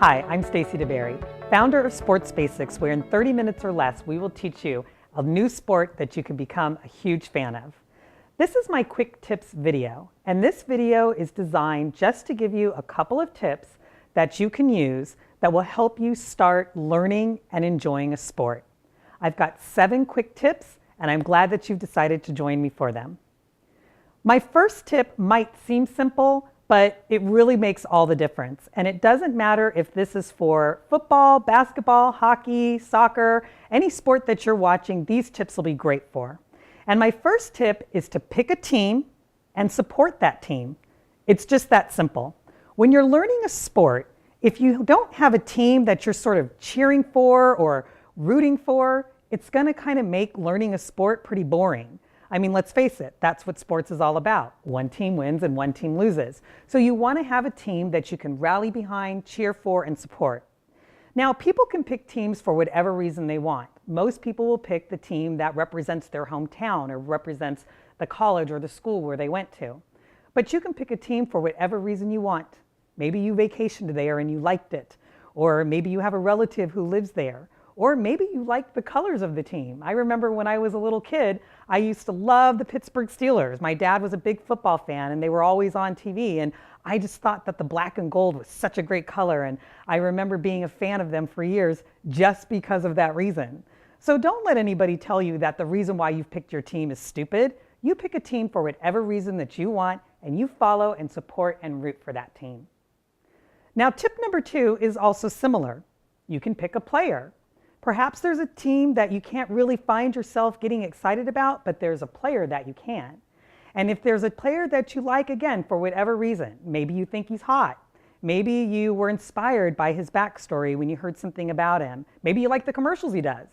Hi, I'm STACIE DEBERRY, founder of Sports Basics, where in 30 minutes or less we will teach you a new sport that you can become a huge fan of. This is my quick tips video, and this video is designed just to give you a couple of tips that you can use that will help you start learning and enjoying a sport. I've got 7 quick tips, and I'm glad that you've decided to join me for them. My first tip might seem simple, but it really makes all the difference. And it doesn't matter if this is for football, basketball, hockey, soccer, any sport that you're watching, these tips will be great for. And my first tip is to pick a team and support that team. It's just that simple. When you're learning a sport, if you don't have a team that you're sort of cheering for or rooting for, it's going to kind of make learning a sport pretty boring. I mean, let's face it, that's what sports is all about. One team wins and one team loses. So you want to have a team that you can rally behind, cheer for, and support. Now, people can pick teams for whatever reason they want. Most people will pick the team that represents their hometown or represents the college or the school where they went to. But you can pick a team for whatever reason you want. Maybe you vacationed there and you liked it. Or maybe you have a relative who lives there. Or maybe you like the colors of the team. I remember when I was a little kid, I used to love the Pittsburgh Steelers. My dad was a big football fan and they were always on TV, and I just thought that the black and gold was such a great color, and I remember being a fan of them for years just because of that reason. So don't let anybody tell you that the reason why you've picked your team is stupid. You pick a team for whatever reason that you want, and you follow and support and root for that team. Now, tip number 2 is also similar. You can pick a player. Perhaps there's a team that you can't really find yourself getting excited about, but there's a player that you can. And if there's a player that you like, again, for whatever reason, maybe you think he's hot. Maybe you were inspired by his backstory when you heard something about him. Maybe you like the commercials he does.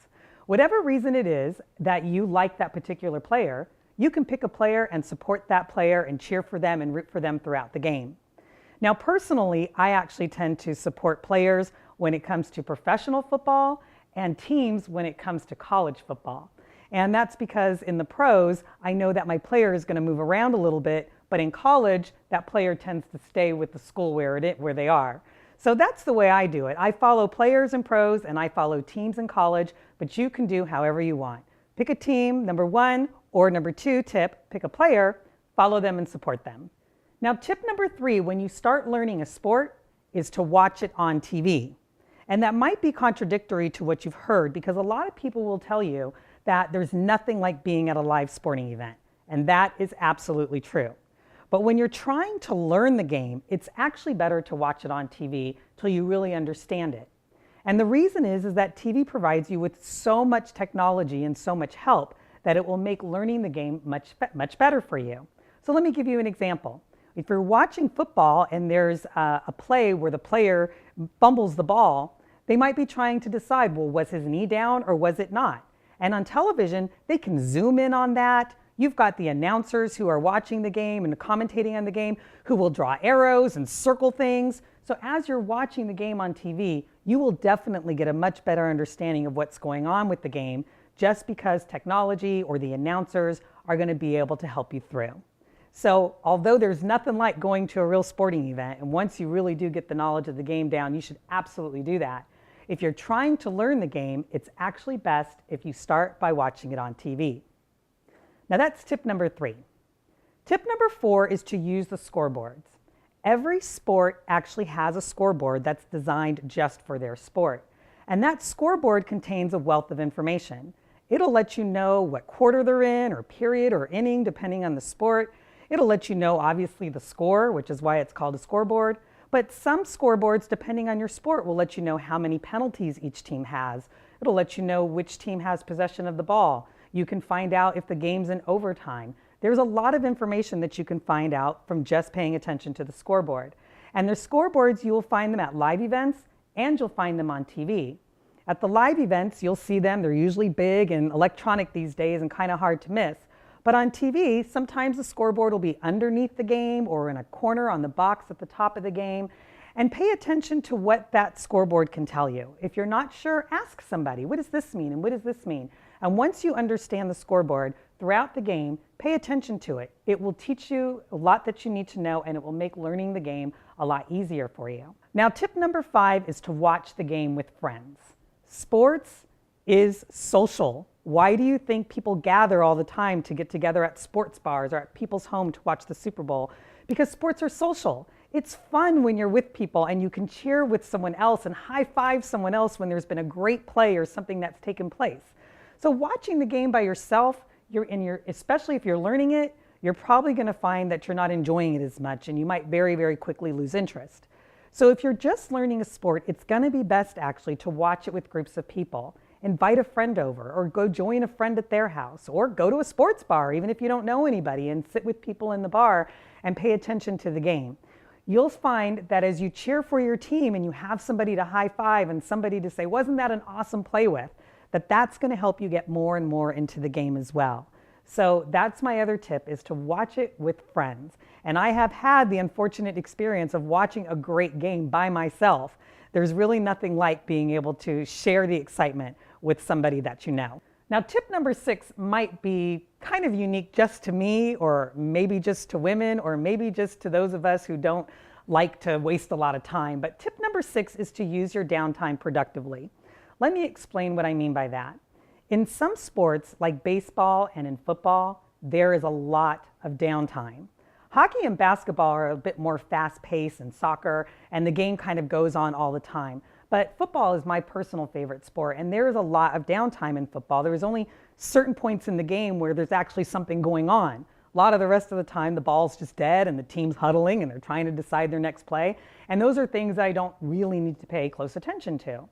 Whatever reason it is that you like that particular player, you can pick a player and support that player and cheer for them and root for them throughout the game. Now, personally, I actually tend to support players when it comes to professional football and teams when it comes to college football. And that's because in the pros, I know that my player is going to move around a little bit, but in college, that player tends to stay with the school where they are. So that's the way I do it. I follow players in pros and I follow teams in college, but you can do however you want. Pick a team, number 1, or number 2 tip, pick a player, follow them and support them. Now, tip number 3, when you start learning a sport, is to watch it on TV. And that might be contradictory to what you've heard, because a lot of people will tell you that there's nothing like being at a live sporting event. And that is absolutely true. But when you're trying to learn the game, it's actually better to watch it on TV till you really understand it. And the reason is that TV provides you with so much technology and so much help that it will make learning the game much better for you. So let me give you an example. If you're watching football and there's a play where the player fumbles the ball, they might be trying to decide, well, was his knee down or was it not? And on television, they can zoom in on that. You've got the announcers who are watching the game and commentating on the game who will draw arrows and circle things. So as you're watching the game on TV, you will definitely get a much better understanding of what's going on with the game, just because technology or the announcers are going to be able to help you through. So although there's nothing like going to a real sporting event, and once you really do get the knowledge of the game down, you should absolutely do that. If you're trying to learn the game, it's actually best if you start by watching it on TV. Now that's tip number 3. Tip number 4 is to use the scoreboards. Every sport actually has a scoreboard that's designed just for their sport. And that scoreboard contains a wealth of information. It'll let you know what quarter they're in, or period, or inning, depending on the sport. It'll let you know, obviously, the score, which is why it's called a scoreboard. But some scoreboards, depending on your sport, will let you know how many penalties each team has. It'll let you know which team has possession of the ball. You can find out if the game's in overtime. There's a lot of information that you can find out from just paying attention to the scoreboard. And the scoreboards, you will find them at live events, and you'll find them on TV. At the live events, you'll see them. They're usually big and electronic these days and kind of hard to miss. But on TV, sometimes the scoreboard will be underneath the game or in a corner on the box at the top of the game. And pay attention to what that scoreboard can tell you. If you're not sure, ask somebody, what does this mean and what does this mean? And once you understand the scoreboard throughout the game, pay attention to it. It will teach you a lot that you need to know, and it will make learning the game a lot easier for you. Now, tip number 5 is to watch the game with friends. Sports is social. Why do you think people gather all the time to get together at sports bars or at people's home to watch the Super Bowl? Because sports are social. It's fun when you're with people and you can cheer with someone else and high five someone else when there's been a great play or something that's taken place. So watching the game by yourself, especially if you're learning it, you're probably going to find that you're not enjoying it as much and you might very, very quickly lose interest. So if you're just learning a sport, it's going to be best actually to watch it with groups of people. Invite a friend over or go join a friend at their house or go to a sports bar, even if you don't know anybody, and sit with people in the bar and pay attention to the game. You'll find that as you cheer for your team and you have somebody to high five and somebody to say, wasn't that an awesome play with, that's going to help you get more and more into the game as well. So that's my other tip, is to watch it with friends. And I have had the unfortunate experience of watching a great game by myself. There's really nothing like being able to share the excitement with somebody that you know. Now, tip number 6 might be kind of unique just to me, or maybe just to women, or maybe just to those of us who don't like to waste a lot of time. But tip number 6 is to use your downtime productively. Let me explain what I mean by that. In some sports, like baseball and in football, there is a lot of downtime. Hockey and basketball are a bit more fast-paced than soccer, and the game kind of goes on all the time. But football is my personal favorite sport, and there is a lot of downtime in football. There is only certain points in the game where there's actually something going on. A lot of the rest of the time, the ball's just dead, and the team's huddling, and they're trying to decide their next play. And those are things I don't really need to pay close attention to.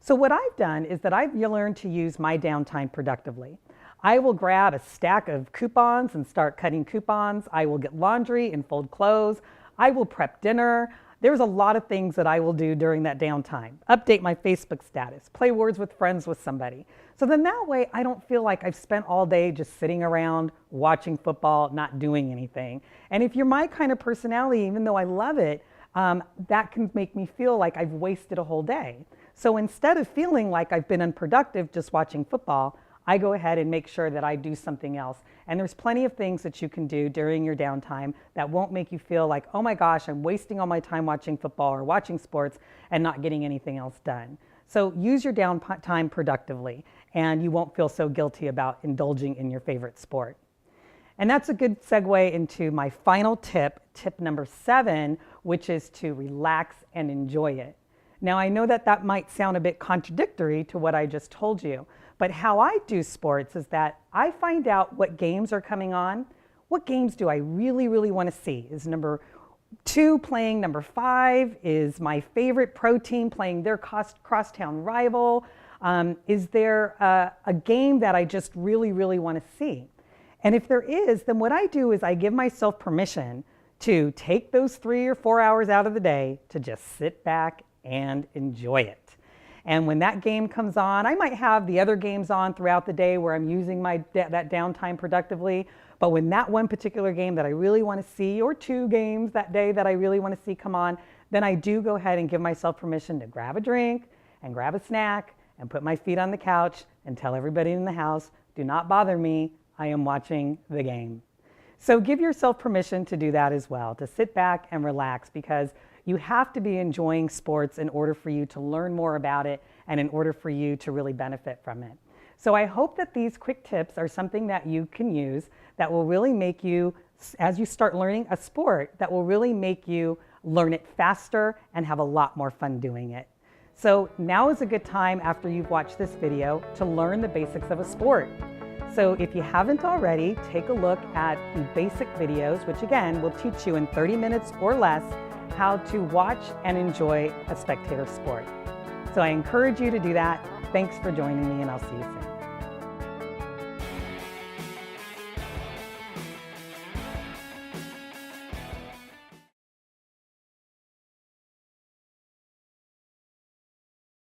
So what I've done is that I've learned to use my downtime productively. I will grab a stack of coupons and start cutting coupons. I will get laundry and fold clothes. I will prep dinner. There's a lot of things that I will do during that downtime. Update my Facebook status, play words with friends with somebody. So then that way I don't feel like I've spent all day just sitting around watching football, not doing anything. And if you're my kind of personality, even though I love it, that can make me feel like I've wasted a whole day. So instead of feeling like I've been unproductive just watching football, I go ahead and make sure that I do something else. And there's plenty of things that you can do during your downtime that won't make you feel like, oh my gosh, I'm wasting all my time watching football or watching sports and not getting anything else done. So use your downtime productively, and you won't feel so guilty about indulging in your favorite sport. And that's a good segue into my final tip, tip number 7, which is to relax and enjoy it. Now, I know that might sound a bit contradictory to what I just told you, but how I do sports is that I find out what games are coming on. What games do I really, really want to see? Is number 2 playing number 5? Is my favorite pro team playing their crosstown rival? Is there a game that I just really, really want to see? And if there is, then what I do is I give myself permission to take those 3 or 4 hours out of the day to just sit back and enjoy it. And when that game comes on, I might have the other games on throughout the day where I'm using that downtime productively. But when that one particular game that I really want to see, or 2 games that day that I really want to see come on, then I do go ahead and give myself permission to grab a drink and grab a snack and put my feet on the couch and tell everybody in the house, do not bother me, I am watching the game. So give yourself permission to do that as well, to sit back and relax, because you have to be enjoying sports in order for you to learn more about it and in order for you to really benefit from it. So I hope that these quick tips are something that you can use that will really make you, as you start learning a sport, that will really make you learn it faster and have a lot more fun doing it. So now is a good time after you've watched this video to learn the basics of a sport. So if you haven't already, take a look at the basic videos, which again will teach you in 30 minutes or less how to watch and enjoy a spectator sport. So I encourage you to do that. Thanks for joining me, and I'll see you soon.